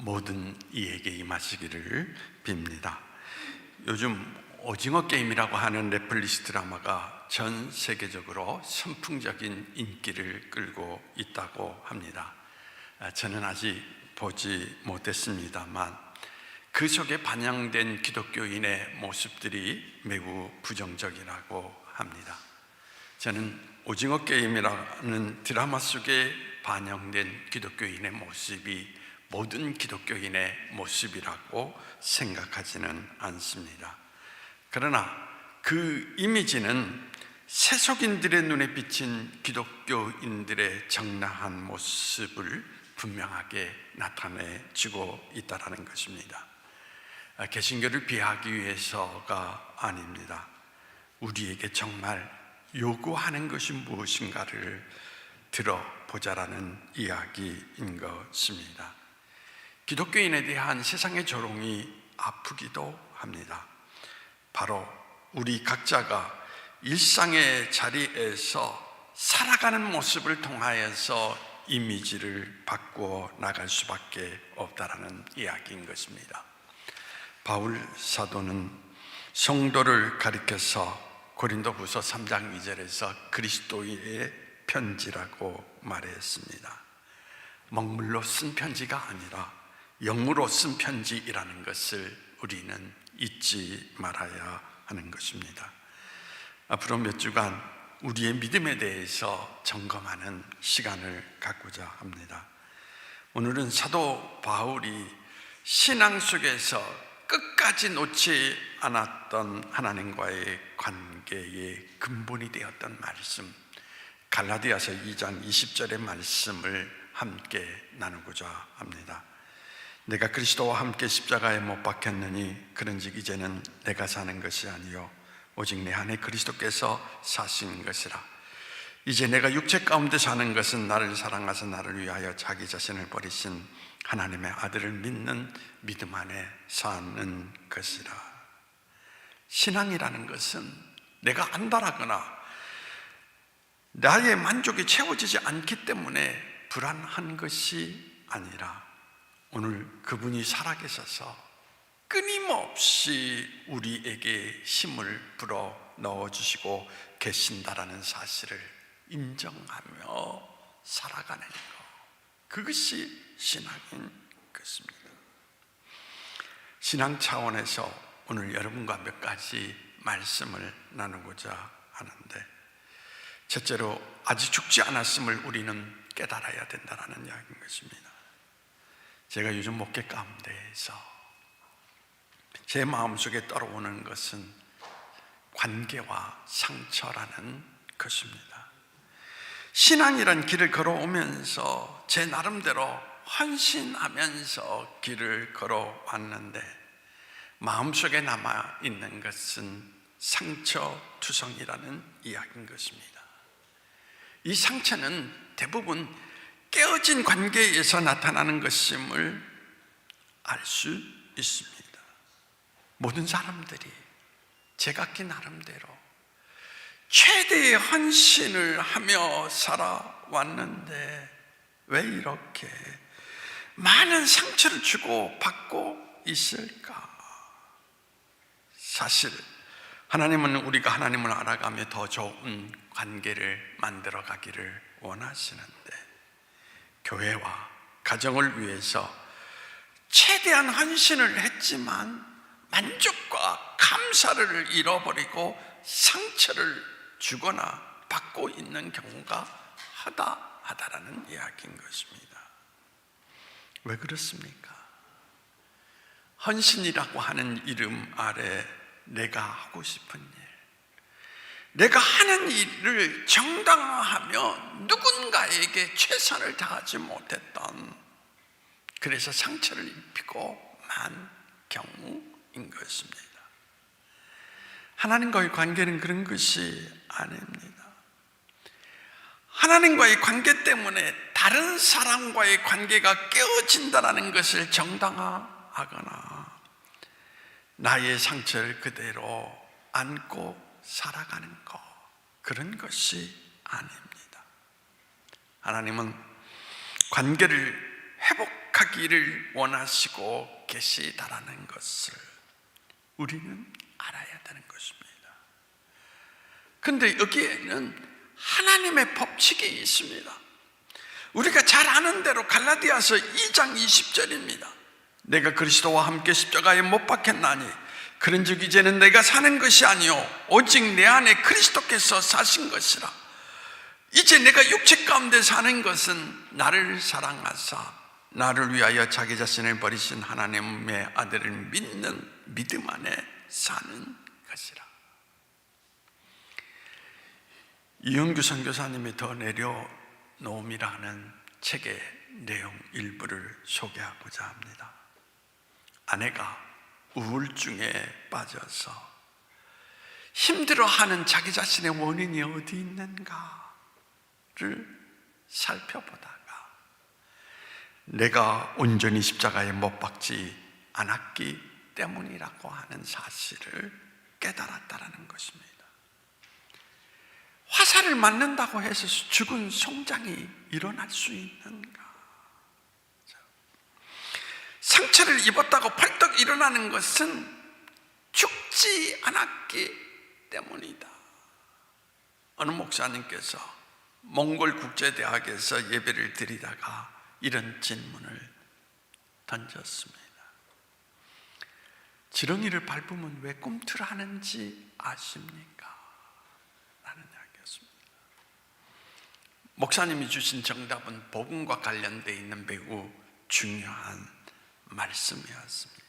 모든 이에게 임하시기를 빕니다. 요즘 오징어 게임이라고 하는 넷플릭스 드라마가 전 세계적으로 선풍적인 인기를 끌고 있다고 합니다. 저는 아직 보지 못했습니다만 그 속에 반영된 기독교인의 모습들이 매우 부정적이라고 합니다. 저는 오징어 게임이라는 드라마 속에 반영된 기독교인의 모습이 모든 기독교인의 모습이라고 생각하지는 않습니다. 그러나 그 이미지는 세속인들의 눈에 비친 기독교인들의 정당한 모습을 분명하게 나타내주고 있다는 것입니다. 개신교를 비하하기 위해서가 아닙니다. 우리에게 정말 요구하는 것이 무엇인가를 들어보자라는 이야기인 것입니다. 기독교인에 대한 세상의 조롱이 아프기도 합니다. 바로 우리 각자가 일상의 자리에서 살아가는 모습을 통하여서 이미지를 바꾸어 나갈 수밖에 없다라는 이야기인 것입니다. 바울 사도는 성도를 가리켜서 고린도후서 3장 2절에서 그리스도의 편지라고 말했습니다. 먹물로 쓴 편지가 아니라 영으로 쓴 편지라는 것을 우리는 잊지 말아야 하는 것입니다. 앞으로 몇 주간 우리의 믿음에 대해서 점검하는 시간을 갖고자 합니다. 오늘은 사도 바울이 신앙 속에서 끝까지 놓지 않았던 하나님과의 관계의 근본이 되었던 말씀, 갈라디아서 2장 20절의 말씀을 함께 나누고자 합니다. 내가 그리스도와 함께 십자가에 못 박혔느니 그런즉 이제는 내가 사는 것이 아니요 오직 내 안에 그리스도께서 사신 것이라. 이제 내가 육체 가운데 사는 것은 나를 사랑하사 나를 위하여 자기 자신을 버리신 하나님의 아들을 믿는 믿음 안에 사는 것이라. 신앙이라는 것은 내가 안다라거나 나의 만족이 채워지지 않기 때문에 불안한 것이 아니라 오늘 그분이 살아계셔서 끊임없이 우리에게 힘을 불어 넣어주시고 계신다라는 사실을 인정하며 살아가는 것, 그것이 신앙인 것입니다. 신앙 차원에서 오늘 여러분과 몇 가지 말씀을 나누고자 하는데, 첫째로 아직 죽지 않았음을 우리는 깨달아야 된다는 이야기인 것입니다. 제가 요즘 목회 가운데에서 제 마음속에 떠오르는 것은 관계와 상처라는 것입니다. 신앙이란 길을 걸어오면서 제 나름대로 헌신하면서 길을 걸어왔는데 마음속에 남아있는 것은 상처투성이라는 이야기인 것입니다. 이 상처는 대부분 깨어진 관계에서 나타나는 것임을 알 수 있습니다. 모든 사람들이 제각기 나름대로 최대의 헌신을 하며 살아왔는데 왜 이렇게 많은 상처를 주고 받고 있을까? 사실 하나님은 우리가 하나님을 알아가며 더 좋은 관계를 만들어 가기를 원하시는데 교회와 가정을 위해서 최대한 헌신을 했지만 만족과 감사를 잃어버리고 상처를 주거나 받고 있는 경우가 하다라는 이야기인 것입니다. 왜 그렇습니까? 헌신이라고 하는 이름 아래 내가 하고 싶은 일, 내가 하는 일을 정당화하며 누군가에게 최선을 다하지 못했던, 그래서 상처를 입히고 만 경우인 것입니다. 하나님과의 관계는 그런 것이 아닙니다. 하나님과의 관계 때문에 다른 사람과의 관계가 깨어진다는 것을 정당화하거나 나의 상처를 그대로 안고 살아가는 것, 그런 것이 아닙니다. 하나님은 관계를 회복하는 회복하기를 원하시고 계시다라는 것을 우리는 알아야 되는 것입니다. 그런데 여기에는 하나님의 법칙이 있습니다. 우리가 잘 아는 대로 갈라디아서 2장 20절입니다. 내가 그리스도와 함께 십자가에 못 박혔나니 그런즉 이제는 내가 사는 것이 아니요 오직 내 안에 그리스도께서 사신 것이라. 이제 내가 육체 가운데 사는 것은 나를 사랑하사 나를 위하여 자기 자신을 버리신 하나님의 아들을 믿는 믿음 안에 사는 것이라. 이영규 선교사님이 더 내려놓음이라는 책의 내용 일부를 소개하고자 합니다. 아내가 우울증에 빠져서 힘들어하는 자기 자신의 원인이 어디 있는가를 살펴보다가 내가 온전히 십자가에 못 박지 않았기 때문이라고 하는 사실을 깨달았다는 것입니다. 화살을 맞는다고 해서 죽은 송장이 일어날 수 있는가? 상처를 입었다고 펄떡 일어나는 것은 죽지 않았기 때문이다. 어느 목사님께서 몽골 국제대학에서 예배를 드리다가 이런 질문을 던졌습니다. 지렁이를 밟으면 왜 꿈틀하는지 아십니까? 라는 이야기였습니다. 목사님이 주신 정답은 복음과 관련되어 있는 매우 중요한 말씀이었습니다.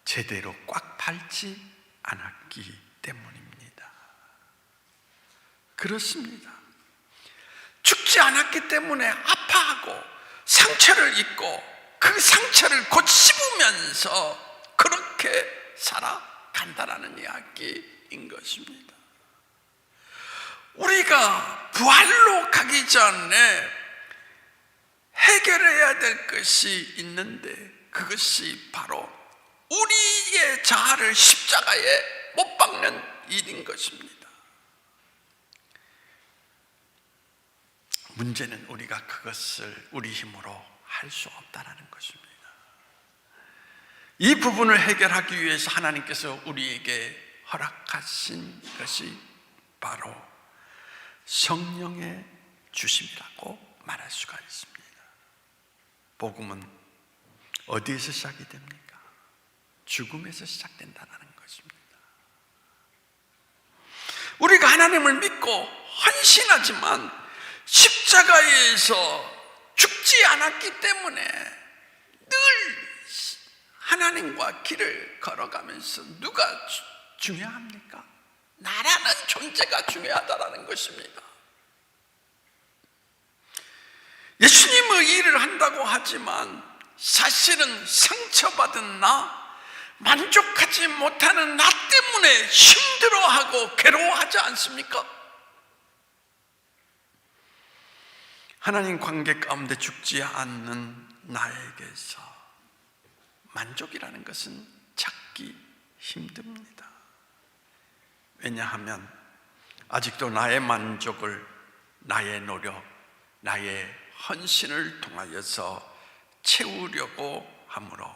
제대로 꽉 밟지 않았기 때문입니다. 그렇습니다. 죽지 않았기 때문에 아파하고 상처를 입고 그 상처를 곧 씹으면서 그렇게 살아간다라는 이야기인 것입니다. 우리가 부활로 가기 전에 해결해야 될 것이 있는데 그것이 바로 우리의 자아를 십자가에 못 박는 일인 것입니다. 문제는 우리가 그것을 우리 힘으로 할 수 없다는 것입니다. 이 부분을 해결하기 위해서 하나님께서 우리에게 허락하신 것이 바로 성령의 주심이라고 말할 수가 있습니다. 복음은 어디에서 시작이 됩니까? 죽음에서 시작된다는 것입니다. 우리가 하나님을 믿고 헌신하지만 십자가에서 죽지 않았기 때문에 늘 하나님과 길을 걸어가면서 누가 중요합니까? 나라는 존재가 중요하다는 것입니다. 예수님의 일을 한다고 하지만 사실은 상처받은 나, 만족하지 못하는 나 때문에 힘들어하고 괴로워하지 않습니까? 하나님 관계 가운데 죽지 않는 나에게서 만족이라는 것은 찾기 힘듭니다. 왜냐하면 아직도 나의 만족을 나의 노력, 나의 헌신을 통하여서 채우려고 하므로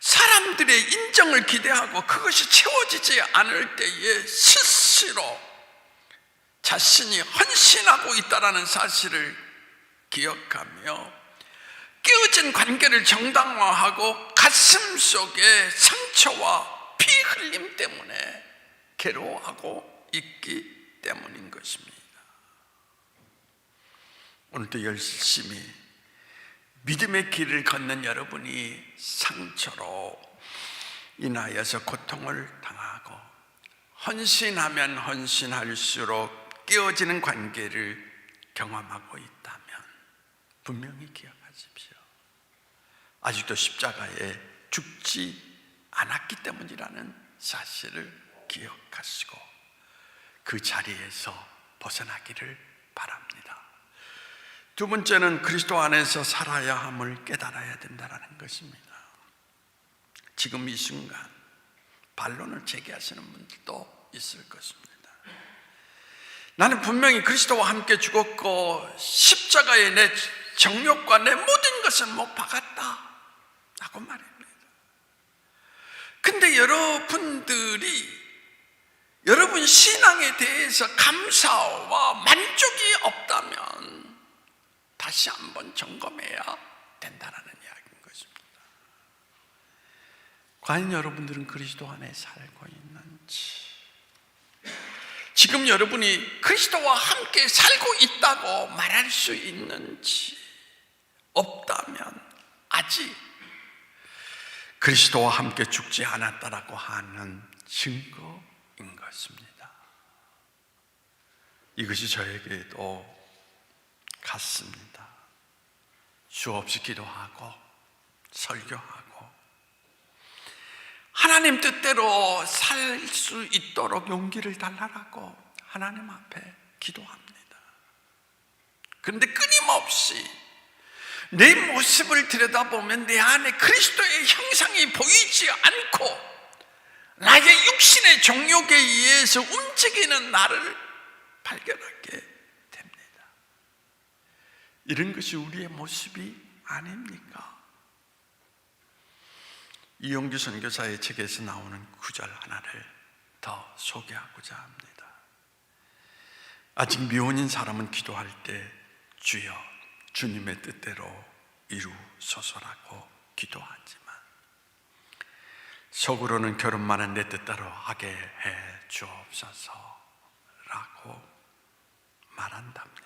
사람들의 인정을 기대하고 그것이 채워지지 않을 때에 스스로 자신이 헌신하고 있다는 사실을 기억하며 깨어진 관계를 정당화하고 가슴 속에 상처와 피 흘림 때문에 괴로워하고 있기 때문인 것입니다. 오늘도 열심히 믿음의 길을 걷는 여러분이 상처로 인하여서 고통을 당하고 헌신하면 헌신할수록 깨어지는 관계를 경험하고 있다면 분명히 기억하십시오. 아직도 십자가에 죽지 않았기 때문이라는 사실을 기억하시고 그 자리에서 벗어나기를 바랍니다. 두 번째는 그리스도 안에서 살아야 함을 깨달아야 된다는 것입니다. 지금 이 순간 반론을 제기하시는 분들도 있을 것입니다. 나는 분명히 그리스도와 함께 죽었고 십자가에 내 정욕과 내 모든 것을 못 박았다 라고 말합니다. 근데 여러분 신앙에 대해서 감사와 만족이 없다면 다시 한번 점검해야 된다는 이야기인 것입니다. 과연 여러분들은 그리스도 안에 살고 있는지, 지금 여러분이 그리스도와 함께 살고 있다고 말할 수 있는지, 없다면 아직 그리스도와 함께 죽지 않았다라고 하는 증거인 것입니다. 이것이 저에게도 같습니다. 수없이 기도하고 설교하고 하나님 뜻대로 살 수 있도록 용기를 달라고 하나님 앞에 기도합니다. 그런데 끊임없이 내 모습을 들여다보면 내 안에 그리스도의 형상이 보이지 않고 나의 육신의 정욕에 의해서 움직이는 나를 발견하게 됩니다. 이런 것이 우리의 모습이 아닙니까? 이용규 선교사의 책에서 나오는 구절 하나를 더 소개하고자 합니다. 아직 미혼인 사람은 기도할 때 주여 주님의 뜻대로 이루소서라고 기도하지만 속으로는 결혼만은 내 뜻대로 하게 해 주옵소서라고 말한답니다.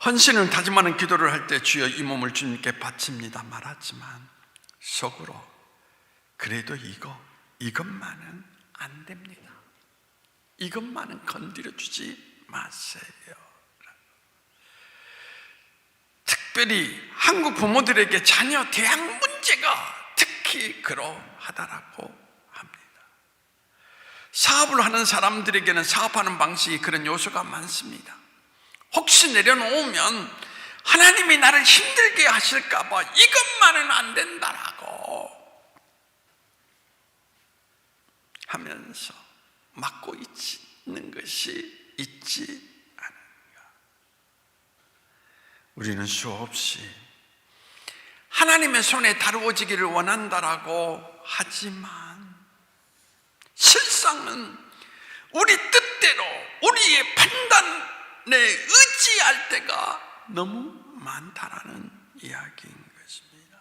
헌신을 다짐하는 기도를 할 때 주여 이 몸을 주님께 바칩니다 말하지만 속으로 그래도 이것만은 안 됩니다. 이것만은 건드려주지 마세요. 특별히 한국 부모들에게 자녀 대학 문제가 특히 그러하다라고 합니다. 사업을 하는 사람들에게는 사업하는 방식이 그런 요소가 많습니다. 혹시 내려놓으면 하나님이 나를 힘들게 하실까 봐 이것만은 안 된다라고 하면서 막고 있는 것이 있지 않은가. 우리는 수없이 하나님의 손에 다루어지기를 원한다라고 하지만 실상은 우리 뜻대로 우리의 판단에 의지할 때가 너무 많다라는 이야기인 것입니다.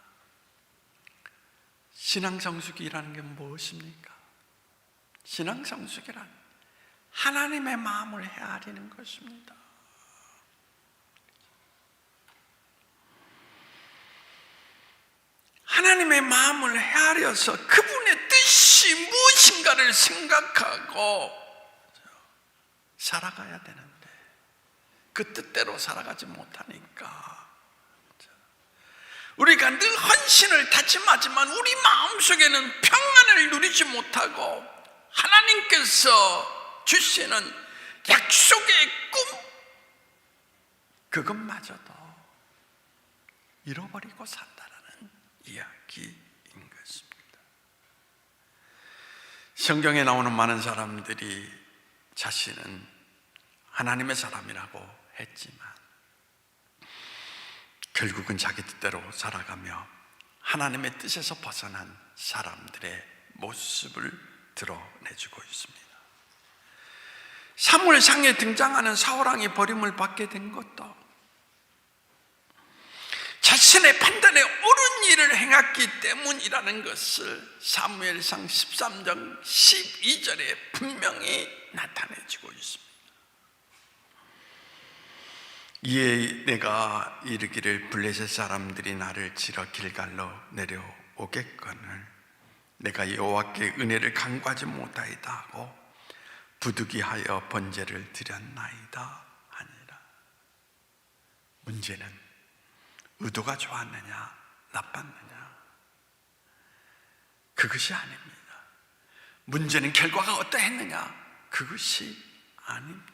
신앙성숙이라는 게 무엇입니까? 신앙성숙이란 하나님의 마음을 헤아리는 것입니다. 하나님의 마음을 헤아려서 그분의 뜻이 무엇인가를 생각하고 살아가야 되는데 그 뜻대로 살아가지 못하니까 우리가 늘 헌신을 다짐하지만 우리 마음속에는 평안을 누리지 못하고 하나님께서 주시는 약속의 꿈 그것마저도 잃어버리고 산다는 이야기인 것입니다. 성경에 나오는 많은 사람들이 자신은 하나님의 사람이라고 했지만 결국은 자기 뜻대로 살아가며 하나님의 뜻에서 벗어난 사람들의 모습을 드러내주고 있습니다. 사무엘상에 등장하는 사울왕이 버림을 받게 된 것도 자신의 판단에 옳은 일을 행했기 때문이라는 것을 사무엘상 13장 12절에 분명히 나타내주고 있습니다. 이에 내가 이르기를 블레셋 사람들이 나를 치러 길갈로 내려오겠거늘 내가 여호와께 은혜를 간구하지 못하이다 하고 부득이하여 번제를 드렸나이다 하니라. 문제는 의도가 좋았느냐 나빴느냐 그것이 아닙니다. 문제는 결과가 어떠했느냐 그것이 아닙니다.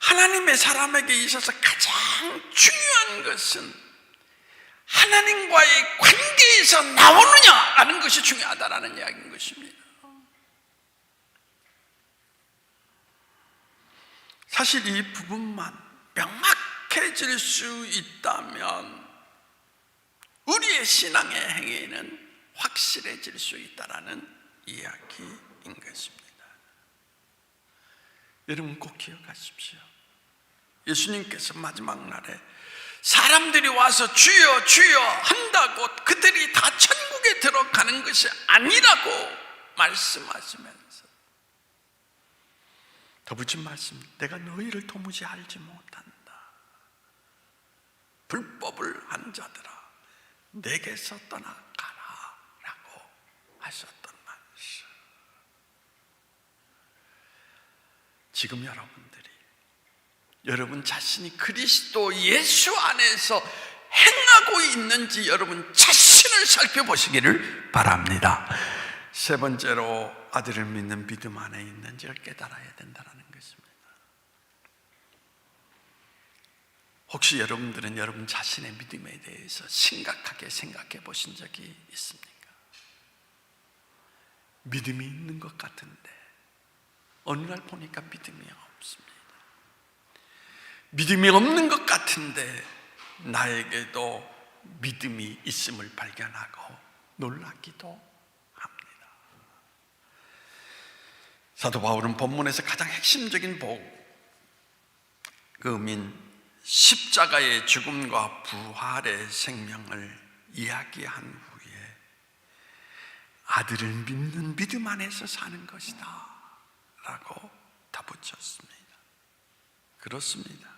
하나님의 사람에게 있어서 가장 중요한 것은 하나님과의 관계에서 나오느냐라는 것이 중요하다라는 이야기인 것입니다. 사실 이 부분만 명확해질 수 있다면 우리의 신앙의 행위는 확실해질 수 있다는 이야기인 것입니다. 여러분 꼭 기억하십시오. 예수님께서 마지막 날에 사람들이 와서 주여 주여 한다고 그들이 다 천국에 들어가는 것이 아니라고 말씀하시면서 덧붙인 말씀, 내가 너희를 도무지 알지 못한다. 불법을 한 자들아 내게서 떠나가라 라고 하셨던 말씀. 지금 여러분 자신이 그리스도 예수 안에서 행하고 있는지 여러분 자신을 살펴보시기를 바랍니다. 세 번째로 아들을 믿는 믿음 안에 있는지를 깨달아야 된다는 것입니다. 혹시 여러분들은 여러분 자신의 믿음에 대해서 심각하게 생각해 보신 적이 있습니까? 믿음이 있는 것 같은데 어느 날 보니까 믿음이 없습니다. 믿음이 없는 것 같은데 나에게도 믿음이 있음을 발견하고 놀라기도 합니다. 사도 바울은 본문에서 가장 핵심적인 복음인 십자가의 죽음과 부활의 생명을 이야기한 후에 아들을 믿는 믿음 안에서 사는 것이다 라고 덧붙였습니다. 그렇습니다.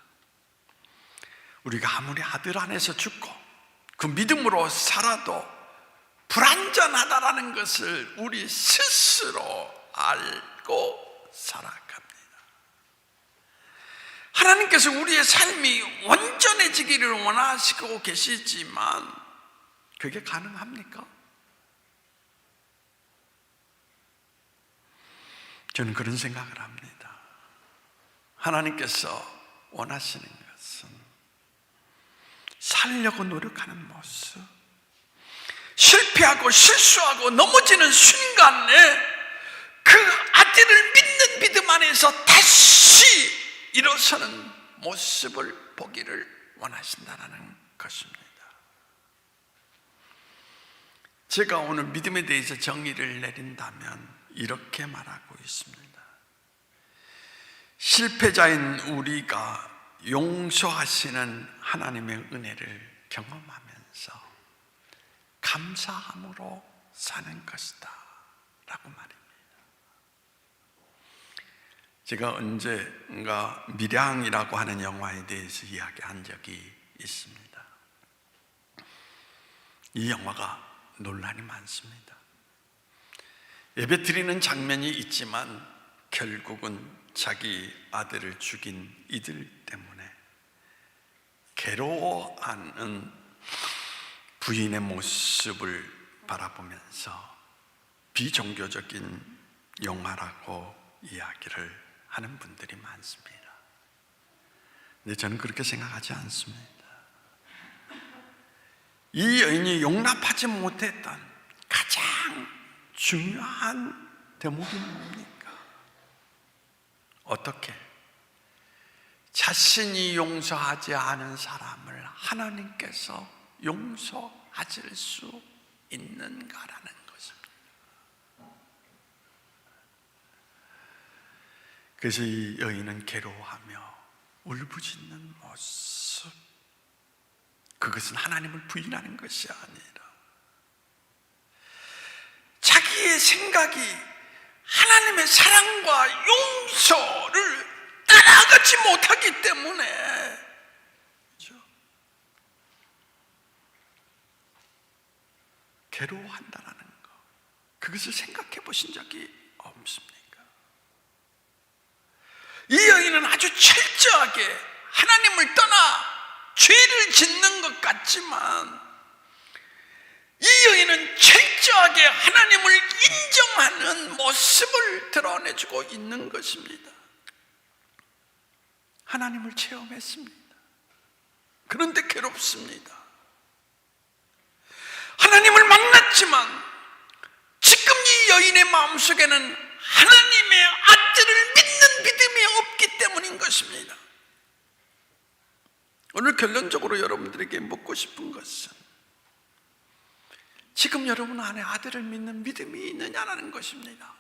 우리가 아무리 아들 안에서 죽고 그 믿음으로 살아도 불완전하다라는 것을 우리 스스로 알고 살아갑니다. 하나님께서 우리의 삶이 온전해지기를 원하시고 계시지만 그게 가능합니까? 저는 그런 생각을 합니다. 하나님께서 원하시는 것은 살려고 노력하는 모습, 실패하고 실수하고 넘어지는 순간에 그 아들을 믿는 믿음 안에서 다시 일어서는 모습을 보기를 원하신다는 것입니다. 제가 오늘 믿음에 대해서 정의를 내린다면 이렇게 말하고 있습니다. 실패자인 우리가 용서하시는 하나님의 은혜를 경험하면서 감사함으로 사는 것이다 라고 말입니다. 제가 언젠가 밀양이라고 하는 영화에 대해서 이야기한 적이 있습니다. 이 영화가 논란이 많습니다. 예배 드리는 장면이 있지만 결국은 자기 아들을 죽인 이들 때문에 괴로워하는 부인의 모습을 바라보면서 비종교적인 영화라고 이야기를 하는 분들이 많습니다. 근데 저는 그렇게 생각하지 않습니다. 이 여인이 용납하지 못했던 가장 중요한 대목이 뭡니까? 어떻게 자신이 용서하지 않은 사람을 하나님께서 용서하실 수 있는가라는 것입니다. 그래서 이 여인은 괴로워하며 울부짖는 모습, 그것은 하나님을 부인하는 것이 아니라 자기의 생각이 하나님의 사랑과 용서를 따라가지 못하기 때문에, 그렇죠? 괴로워한다는 것, 그것을 생각해 보신 적이 없습니까? 이 여인은 아주 철저하게 하나님을 떠나 죄를 짓는 것 같지만 이 여인은 철저하게 하나님을 인정하는 모습을 드러내주고 있는 것입니다. 하나님을 체험했습니다. 그런데 괴롭습니다. 하나님을 만났지만 지금 이 여인의 마음속에는 하나님의 아들을 믿는 믿음이 없기 때문인 것입니다. 오늘 결론적으로 여러분들에게 묻고 싶은 것은 지금 여러분 안에 아들을 믿는 믿음이 있느냐라는 것입니다.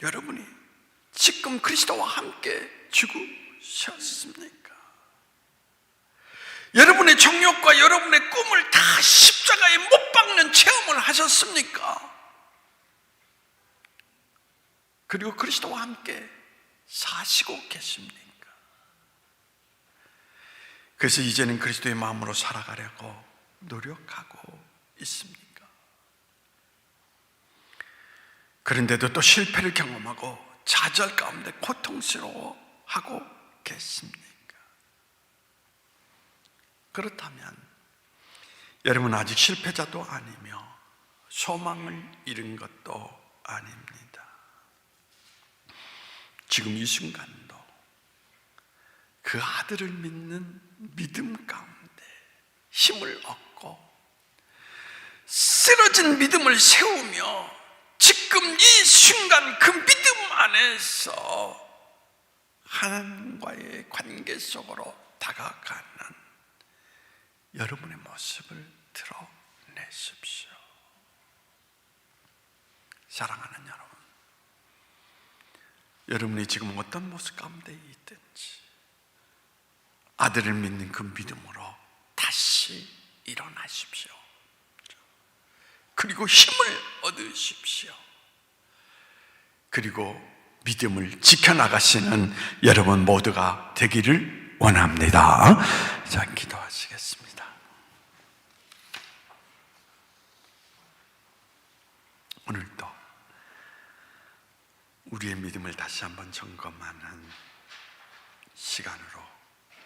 여러분이 지금 그리스도와 함께 죽으셨습니까? 여러분의 정욕과 여러분의 꿈을 다 십자가에 못 박는 체험을 하셨습니까? 그리고 그리스도와 함께 사시고 계십니까? 그래서 이제는 그리스도의 마음으로 살아가려고 노력하고 있습니까? 그런데도 또 실패를 경험하고 좌절 가운데 고통스러워하고 계십니까? 그렇다면 여러분 아직 실패자도 아니며 소망을 잃은 것도 아닙니다. 지금 이 순간도 그 아들을 믿는 믿음 가운데 힘을 얻고 쓰러진 믿음을 세우며 지금 이 순간 그 믿음 안에서 하나님과의 관계 속으로 다가가는 여러분의 모습을 드러내십시오. 사랑하는 여러분, 여러분이 지금 어떤 모습 가운데 있든지 아들을 믿는 그 믿음으로 다시 일어나십시오. 그리고 힘을 얻으십시오. 그리고 믿음을 지켜나가시는 여러분 모두가 되기를 원합니다. 자, 기도하시겠습니다. 오늘도 우리의 믿음을 다시 한번 점검하는 시간으로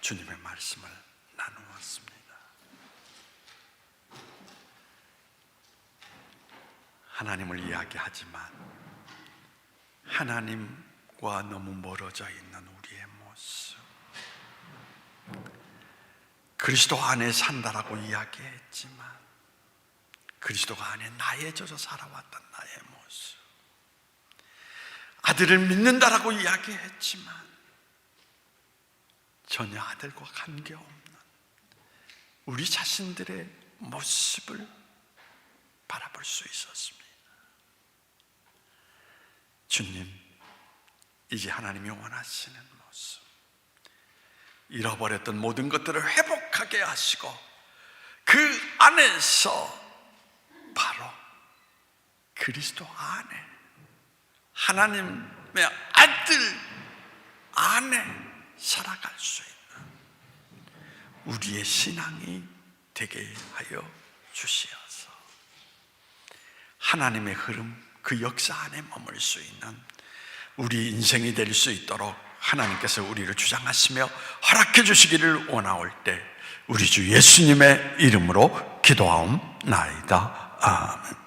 주님의 말씀을 나누었습니다. 하나님을 이야기하지만 하나님과 너무 멀어져 있는 우리의 모습, 그리스도 안에 산다라고 이야기했지만 그리스도가 안에 나해져서 살아왔던 나의 모습, 아들을 믿는다라고 이야기했지만 전혀 아들과 관계없는 우리 자신들의 모습을 바라볼 수 있었습니다. 주님, 이제 하나님이 원하시는 모습, 잃어버렸던 모든 것들을 회복하게 하시고 그 안에서 바로 그리스도 안에 하나님의 아들 안에 살아갈 수 있는 우리의 신앙이 되게 하여 주시어서 하나님의 흐름, 그 역사 안에 머물 수 있는 우리 인생이 될 수 있도록 하나님께서 우리를 주장하시며 허락해 주시기를 원하올 때 우리 주 예수님의 이름으로 기도하옵나이다. 아멘.